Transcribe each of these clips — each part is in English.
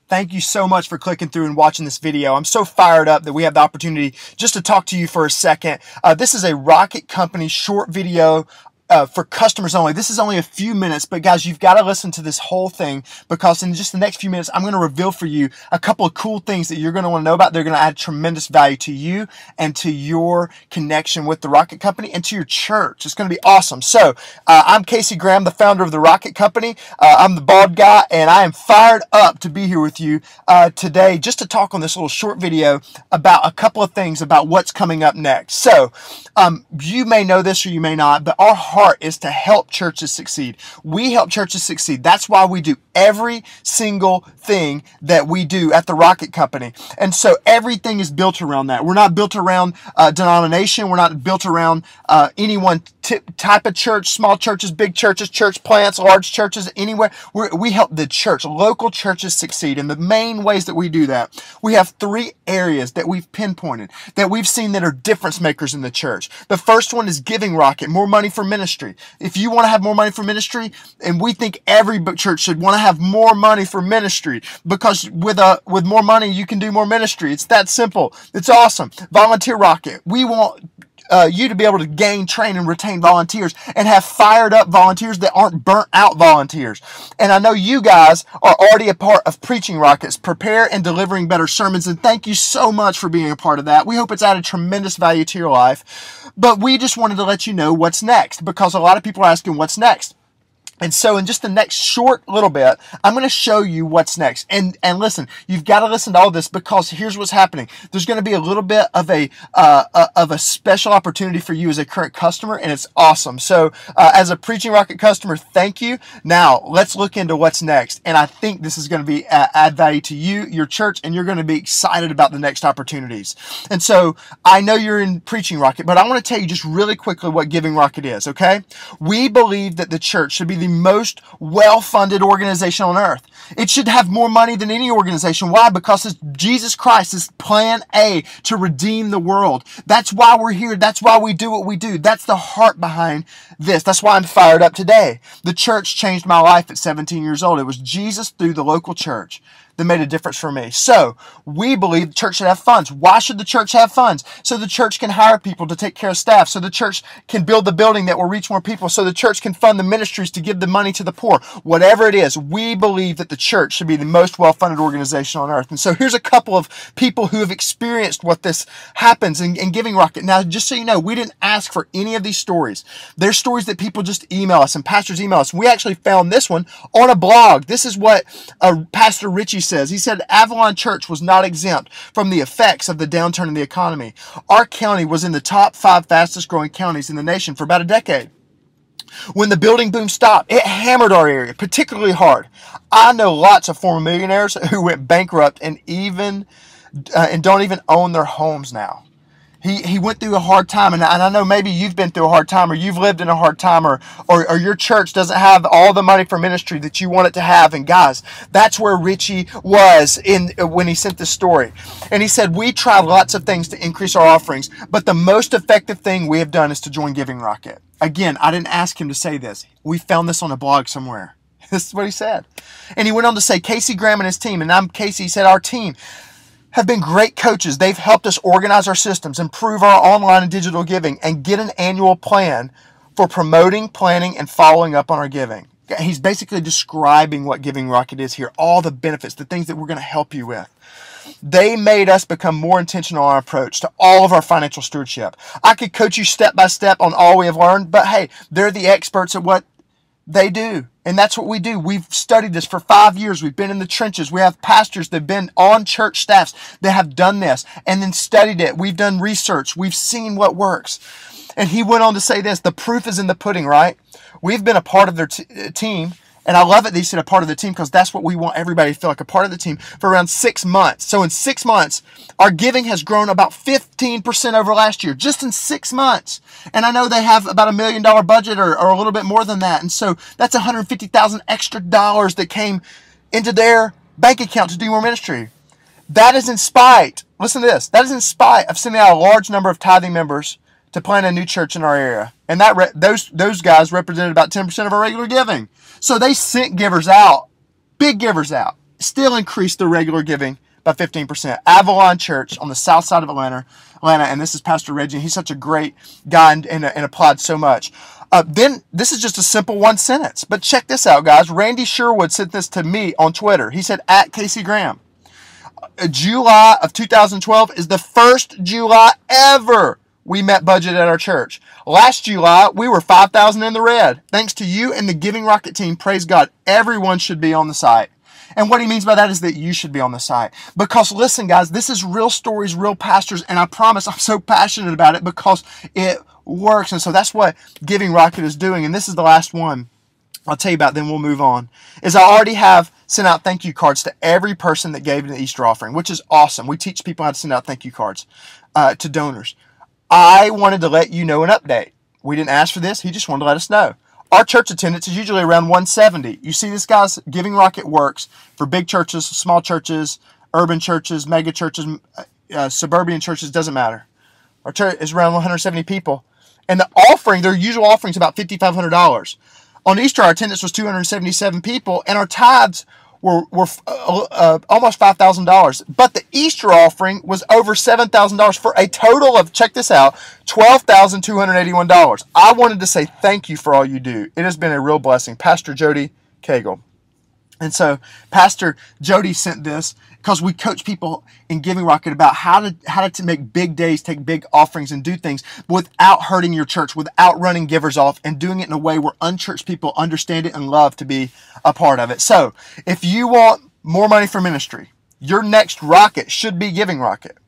Thank you so much for clicking through and watching this video. I'm so fired up that we have the opportunity just to talk to you for a second. This is a Rocket Company short video for customers only. This is only a few minutes, but guys, you've got to listen to this whole thing, because in just the next few minutes, I'm going to reveal for you a couple of cool things that you're going to want to know about. They're going to add tremendous value to you and to your connection with the Rocket Company and to your church. It's going to be awesome. So I'm Casey Graham, the founder of the Rocket Company. I'm the bald guy, and I am fired up to be here with you today just to talk on this little short video about a couple of things about what's coming up next. So you may know this or you may not, but our heart is to help churches succeed. We help churches succeed. That's why we do every single thing that we do at the Rocket Company. And so everything is built around that. We're not built around denomination. We're not built around any one type of church, small churches, big churches, church plants, large churches, anywhere. We help the church, local churches succeed. And the main ways that we do that, we have three areas that we've pinpointed, that we've seen that are difference makers in the church. The first one is Giving Rocket, more money for ministry. If you want to have more money for ministry, and we think every church should want to have more money for ministry, because with more money, you can do more ministry. It's that simple. It's awesome. Volunteer Rocket. We want you to be able to gain, train, and retain volunteers and have fired up volunteers that aren't burnt out volunteers. And I know you guys are already a part of Preaching Rockets, prepare and delivering better sermons. And thank you so much for being a part of that. We hope it's added tremendous value to your life. But we just wanted to let you know what's next, because a lot of people are asking what's next. And so in just the next short little bit, I'm going to show you what's next. And listen, you've got to listen to all this, because here's what's happening. There's going to be a little bit of a special opportunity for you as a current customer, and it's awesome. So as a Preaching Rocket customer, thank you. Now let's look into what's next. And I think this is going to be add value to you, your church, and you're going to be excited about the next opportunities. And so I know you're in Preaching Rocket, but I want to tell you just really quickly what Giving Rocket is, okay? We believe that the church should be the most well-funded organization on earth. It should have more money than any organization. Why? Because it's Jesus Christ is plan A to redeem the world. That's why we're here. That's why we do what we do. That's the heart behind this. That's why I'm fired up today. The church changed my life at 17 years old. It was Jesus through the local church that made a difference for me. So we believe the church should have funds. Why should the church have funds? So the church can hire people to take care of staff. So the church can build the building that will reach more people. So the church can fund the ministries to give the money to the poor. Whatever it is, we believe that the church should be the most well-funded organization on earth. And so here's a couple of people who have experienced what this happens in Giving Rocket. Now, just so you know, we didn't ask for any of these stories. They're stories that people just email us and pastors email us. We actually found this one on a blog. This is what Pastor Richie says. He said Avalon Church was not exempt from the effects of the downturn in the economy. Our county was in the top 5 fastest growing counties in the nation for about a decade. When the building boom stopped, it hammered our area particularly hard. I know lots of former millionaires who went bankrupt and don't even own their homes now. He went through a hard time, and I know maybe you've been through a hard time, or you've lived in a hard time, or your church doesn't have all the money for ministry that you want it to have. And guys, that's where Richie was when he sent this story. And he said, we tried lots of things to increase our offerings, but the most effective thing we have done is to join Giving Rocket. Again, I didn't ask him to say this. We found this on a blog somewhere. This is what he said. And he went on to say, Casey Graham and his team, and I'm Casey, he said, our team have been great coaches. They've helped us organize our systems, improve our online and digital giving, and get an annual plan for promoting, planning, and following up on our giving. He's basically describing what Giving Rocket is here, all the benefits, the things that we're going to help you with. They made us become more intentional in our approach to all of our financial stewardship. I could coach you step by step on all we have learned, but hey, they're the experts at what they do. And that's what we do. We've studied this for 5 years. We've been in the trenches. We have pastors that have been on church staffs that have done this and then studied it. We've done research. We've seen what works. And he went on to say this, the proof is in the pudding, right? We've been a part of their team. And I love it that he said a part of the team, because that's what we want everybody to feel like, a part of the team, for around 6 months. So in 6 months, our giving has grown about 15% over last year, just in 6 months. And I know they have about $1 million budget or a little bit more than that. And so that's $150,000 extra dollars that came into their bank account to do more ministry. That is in spite, listen to this, that is in spite of sending out a large number of tithing members to plant a new church in our area. And those guys represented about 10% of our regular giving. So they sent givers out, big givers out. still increased their regular giving by 15%. Avalon Church on the south side of Atlanta, and this is Pastor Reggie. He's such a great guy and applied so much. Then this is just a simple one sentence, but check this out, guys. Randy Sherwood sent this to me on Twitter. He said, at Casey Graham, July of 2012 is the first July ever we met budget at our church. Last July, we were $5,000 in the red. Thanks to you and the Giving Rocket team, praise God, everyone should be on the site. And what he means by that is that you should be on the site. Because listen, guys, this is real stories, real pastors, and I promise I'm so passionate about it because it works. And so that's what Giving Rocket is doing. And this is the last one I'll tell you about, then we'll move on, is I already have sent out thank you cards to every person that gave an Easter offering, which is awesome. We teach people how to send out thank you cards to donors. I wanted to let you know an update. We didn't ask for this. He just wanted to let us know. Our church attendance is usually around 170. You see this, guys? Giving Rocket works for big churches, small churches, urban churches, mega churches, suburban churches, doesn't matter. Our church is around 170 people. And the offering, their usual offering is about $5,500. On Easter, our attendance was 277 people, and our tithes were almost $5,000. But the Easter offering was over $7,000 for a total of, check this out, $12,281. I wanted to say thank you for all you do. It has been a real blessing. Pastor Jody Cagle. And so Pastor Jody sent this because we coach people in Giving Rocket about how to make big days, take big offerings, and do things without hurting your church, without running givers off, and doing it in a way where unchurched people understand it and love to be a part of it. So if you want more money for ministry, your next rocket should be Giving Rocket.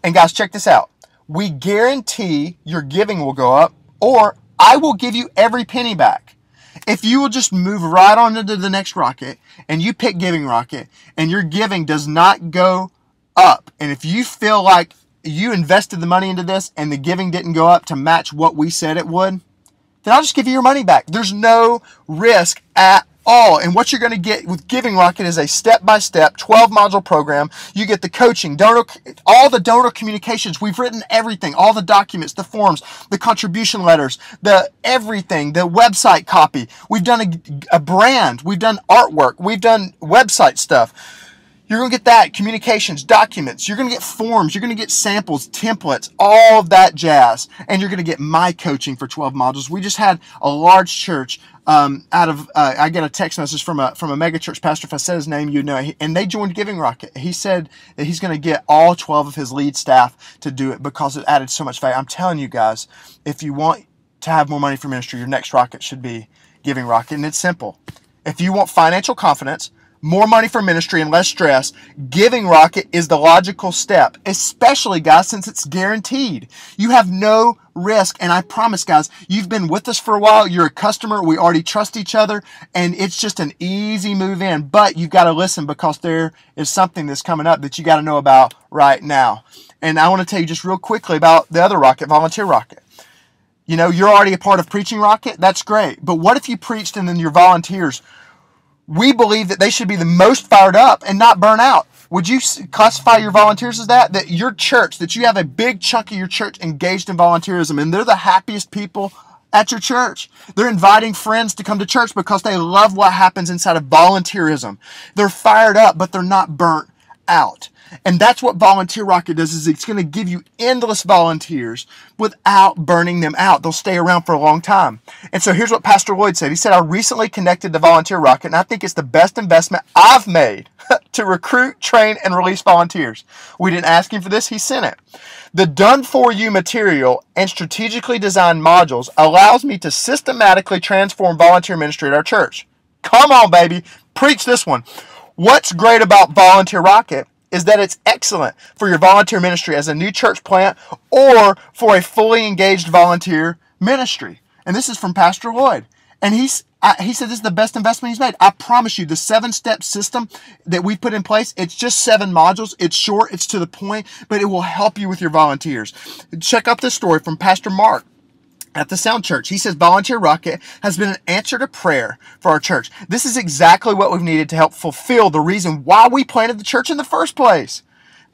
And guys, check this out. We guarantee your giving will go up, or I will give you every penny back. If you will just move right on into the next rocket and you pick Giving Rocket and your giving does not go up, and if you feel like you invested the money into this and the giving didn't go up to match what we said it would, then I'll just give you your money back. There's no risk at all. And what you're going to get with Giving Rocket is a step-by-step 12-module program. You get the coaching, all the donor communications. We've written everything, all the documents, the forms, the contribution letters, the everything, the website copy. We've done a brand. We've done artwork. We've done website stuff. You're going to get that, communications, documents. You're going to get forms. You're going to get samples, templates, all of that jazz. And you're going to get my coaching for 12 modules. We just had a large church I get a text message from a mega church pastor. If I said his name, you know, and they joined Giving Rocket. He said that he's going to get all 12 of his lead staff to do it because it added so much value. I'm telling you guys, if you want to have more money for ministry, your next rocket should be Giving Rocket. And it's simple. If you want financial confidence, more money for ministry, and less stress, Giving Rocket is the logical step, especially, guys, since it's guaranteed. You have no risk, and I promise, guys, you've been with us for a while. You're a customer. We already trust each other, and it's just an easy move in. But you've got to listen because there is something that's coming up that you got to know about right now. And I want to tell you just real quickly about the other rocket, Volunteer Rocket. You know, you're already a part of Preaching Rocket. That's great. But what if you preached and then your volunteers, we believe that they should be the most fired up and not burn out. Would you classify your volunteers as that? That your church, that you have a big chunk of your church engaged in volunteerism, and they're the happiest people at your church. They're inviting friends to come to church because they love what happens inside of volunteerism. They're fired up, but they're not burnt out. And that's what Volunteer Rocket does, is it's going to give you endless volunteers without burning them out. They'll stay around for a long time. And so here's what Pastor Lloyd said. He said, I recently connected to Volunteer Rocket, and I think it's the best investment I've made to recruit, train, and release volunteers. We didn't ask him for this. He sent it. The done-for-you material and strategically designed modules allows me to systematically transform volunteer ministry at our church. Come on, baby. Preach this one. What's great about Volunteer Rocket is that it's excellent for your volunteer ministry as a new church plant or for a fully engaged volunteer ministry. And this is from Pastor Lloyd. And he said this is the best investment he's made. I promise you, the 7-step system that we put in place, it's just 7 modules. It's short, it's to the point, but it will help you with your volunteers. Check out this story from Pastor Mark at the Sound Church. He says, Volunteer Rocket has been an answer to prayer for our church. This is exactly what we've needed to help fulfill the reason why we planted the church in the first place.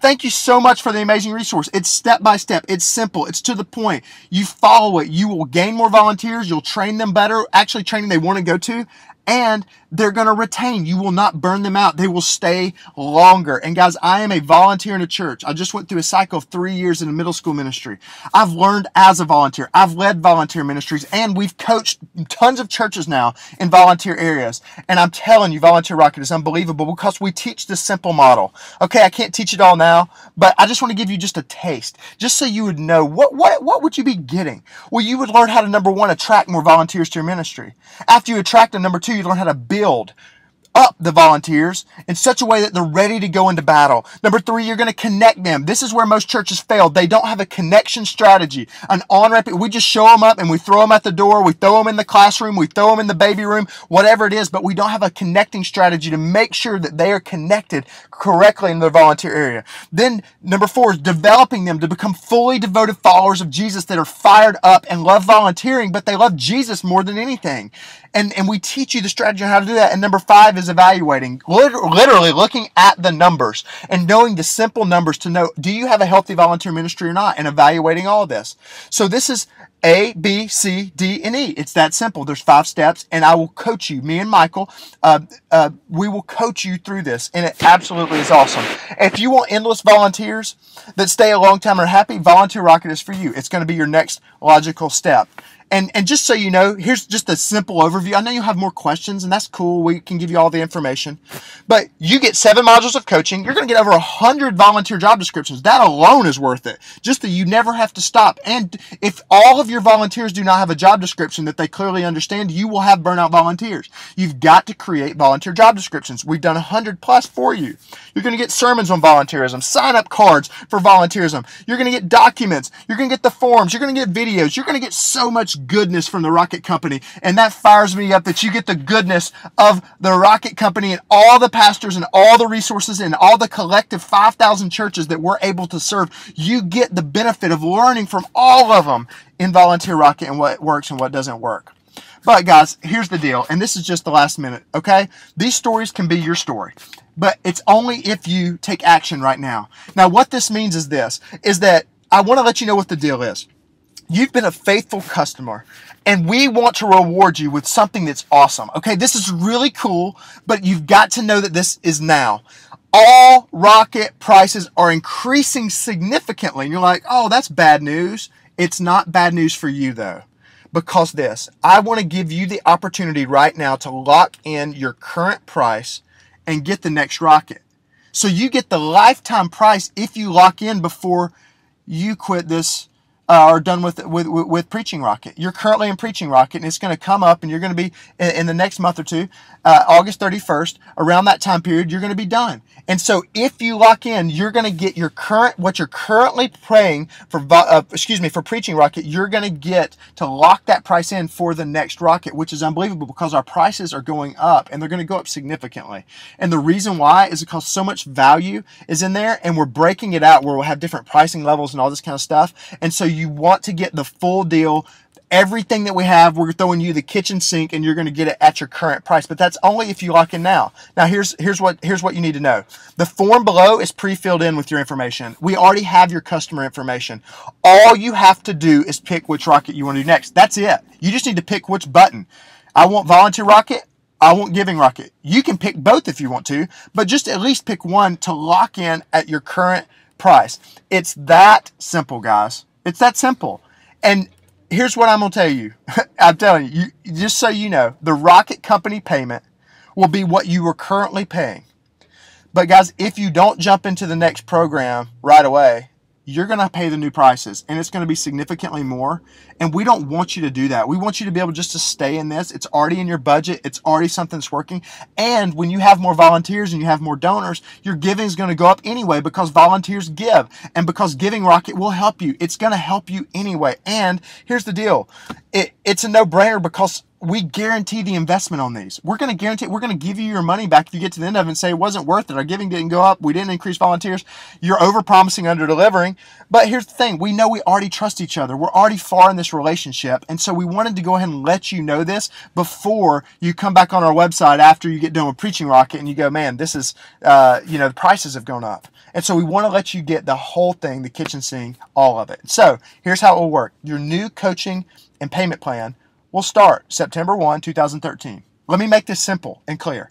Thank you so much for the amazing resource. It's step by step. It's simple. It's to the point. You follow it. You will gain more volunteers. You'll train them better, actually training they want to go to, and they're going to retain. You will not burn them out. They will stay longer. And guys, I am a volunteer in a church. I just went through a cycle of 3 years in a middle school ministry. I've learned as a volunteer. I've led volunteer ministries, and we've coached tons of churches now in volunteer areas. And I'm telling you, Volunteer Rocket is unbelievable because we teach this simple model. Okay, I can't teach it all now, but I just want to give you just a taste, just so you would know what would you be getting? Well, you would learn how to, number one, attract more volunteers to your ministry. After you attract them, number two, you learn how to build up the volunteers in such a way that they're ready to go into battle. Number three, you're going to connect them. This is where most churches fail. They don't have a connection strategy, an on-ramp. We just show them up and we throw them at the door. We throw them in the classroom. We throw them in the baby room, whatever it is, but we don't have a connecting strategy to make sure that they are connected correctly in their volunteer area. Then number four is developing them to become fully devoted followers of Jesus that are fired up and love volunteering, but they love Jesus more than anything. And we teach you the strategy on how to do that. And number five is evaluating, literally looking at the numbers and knowing the simple numbers to know, do you have a healthy volunteer ministry or not, and evaluating all this. So this is A, B, C, D, and E. It's that simple. There's 5 steps, and I will coach you. Me and Michael, we will coach you through this, and it absolutely is awesome. If you want endless volunteers that stay a long time and are happy, Volunteer Rocket is for you. It's going to be your next logical step. And just so you know, here's just a simple overview. I know you'll have more questions, and that's cool. We can give you all the information. But you get 7 modules of coaching. You're going to get over 100 volunteer job descriptions. That alone is worth it. Just that you never have to stop. And if all of your volunteers do not have a job description that they clearly understand, you will have burnout volunteers. You've got to create volunteer job descriptions. We've done 100 plus for you. You're going to get sermons on volunteerism, sign-up cards for volunteerism. You're going to get documents. You're going to get the forms. You're going to get videos. You're going to get so much goodness from the Rocket Company, and that fires me up that you get the goodness of the Rocket Company and all the pastors and all the resources and all the collective 5,000 churches that we're able to serve. You get the benefit of learning from all of them in Volunteer Rocket and what works and what doesn't work. But guys, here's the deal, and this is just the last minute, okay? These stories can be your story, but it's only if you take action right now. Now, what this means is this, is that I want to let you know what the deal is. You've been a faithful customer, and we want to reward you with something that's awesome. Okay, this is really cool, but you've got to know that this is now. All Rocket prices are increasing significantly. And you're like, oh, that's bad news. It's not bad news for you, though, because I want to give you the opportunity right now to lock in your current price and get the next Rocket. So you get the lifetime price if you lock in before you quit this are done with Preaching Rocket. You're currently in Preaching Rocket, and it's going to come up, and you're going to be in the next month or two, August 31st, around that time period, you're going to be done. And so if you lock in, you're going to get your what you're currently paying for, for Preaching Rocket, you're going to get to lock that price in for the next Rocket, which is unbelievable because our prices are going up, and they're going to go up significantly. And the reason why is because so much value is in there, and we're breaking it out where we'll have different pricing levels and all this kind of stuff. And so you want to get the full deal. Everything that we have, we're throwing you the kitchen sink, and you're going to get it at your current price. But that's only if you lock in now. Now, here's what you need to know. The form below is pre-filled in with your information. We already have your customer information. All you have to do is pick which Rocket you want to do next. That's it. You just need to pick which button. I want Volunteer Rocket. I want Giving Rocket. You can pick both if you want to, but just at least pick one to lock in at your current price. It's that simple, guys. It's that simple. And here's what I'm going to tell you. I'm telling you, just so you know, the Rocket Company payment will be what you are currently paying. But guys, if you don't jump into the next program right away, you're going to pay the new prices, and it's going to be significantly more. And we don't want you to do that. We want you to be able just to stay in this. It's already in your budget. It's already something that's working. And when you have more volunteers and you have more donors, your giving is going to go up anyway because volunteers give. And because Giving Rocket will help you. It's going to help you anyway. And here's the deal. It's a no-brainer because we guarantee the investment on these. We're going to give you your money back if you get to the end of it and say it wasn't worth it. Our giving didn't go up. We didn't increase volunteers. You're over-promising, under-delivering. But here's the thing. We know we already trust each other. We're already far in this relationship. And so we wanted to go ahead and let you know this before you come back on our website after you get done with Preaching Rocket and you go, man, this is, the prices have gone up. And so we want to let you get the whole thing, the kitchen sink, all of it. So here's how it will work. Your new coaching and payment plan will start September 1, 2013. Let me make this simple and clear.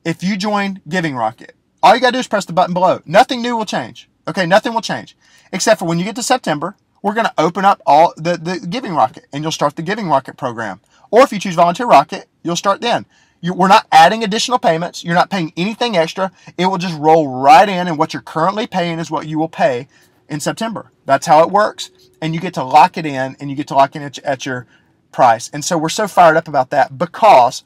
If you join Giving Rocket, all you got to do is press the button below. Nothing new will change. Okay, nothing will change. Except for when you get to September, we're going to open up all the Giving Rocket, and you'll start the Giving Rocket program. Or if you choose Volunteer Rocket, you'll start then. We're not adding additional payments. You're not paying anything extra. It will just roll right in, and what you're currently paying is what you will pay in September. That's how it works, and you get to lock it in, and you get to lock in at your price. And so we're so fired up about that because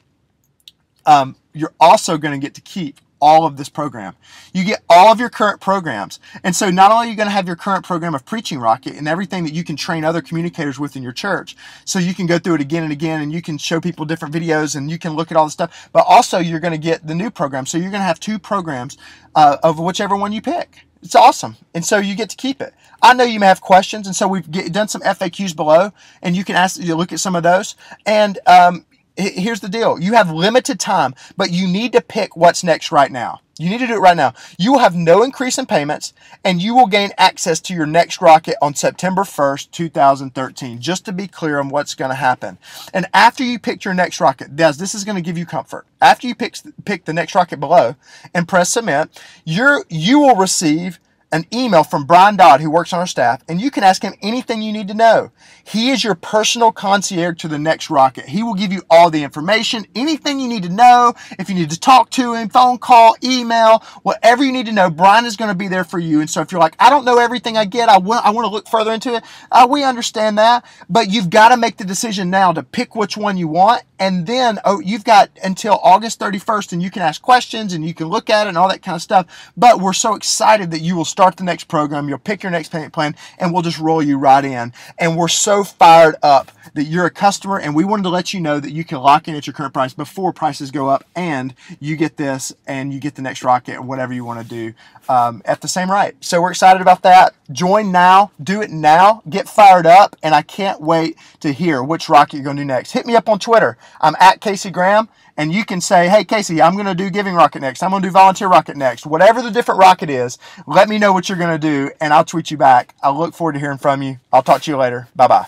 you're also going to get to keep all of this program. You get all of your current programs. And so not only are you going to have your current program of Preaching Rocket and everything that you can train other communicators with in your church, so you can go through it again and again, and you can show people different videos, and you can look at all the stuff, but also you're going to get the new program. So you're going to have 2 programs of whichever one you pick. It's awesome. And so you get to keep it. I know you may have questions, and so we've done some FAQs below, and you can look at some of those. And here's the deal. You have limited time, but you need to pick what's next right now. You need to do it right now. You will have no increase in payments, and you will gain access to your next rocket on September 1st, 2013, just to be clear on what's going to happen. And after you pick your next rocket, this is going to give you comfort. After you pick the next rocket below and press submit, you will receive an email from Brian Dodd, who works on our staff, and you can ask him anything you need to know. He is your personal concierge to the next rocket. He will give you all the information, anything you need to know. If you need to talk to him, phone call, email, whatever you need to know, Brian is going to be there for you. And so if you're like, I don't know everything I get, I want to look further into it, we understand that. But you've got to make the decision now to pick which one you want. And then you've got until August 31st, and you can ask questions, and you can look at it and all that kind of stuff. But we're so excited that you will start the next program, you'll pick your next payment plan, and we'll just roll you right in. And we're so fired up that you're a customer, and we wanted to let you know that you can lock in at your current price before prices go up, and you get this, and you get the next rocket, or whatever you want to do at the same rate. So we're excited about that. Join now. Do it now. Get fired up, and I can't wait to hear which rocket you're going to do next. Hit me up on Twitter. I'm at Casey Graham, and you can say, hey, Casey, I'm going to do Giving Rocket next. I'm going to do Volunteer Rocket next. Whatever the different rocket is, let me know what you're going to do, and I'll tweet you back. I look forward to hearing from you. I'll talk to you later. Bye-bye.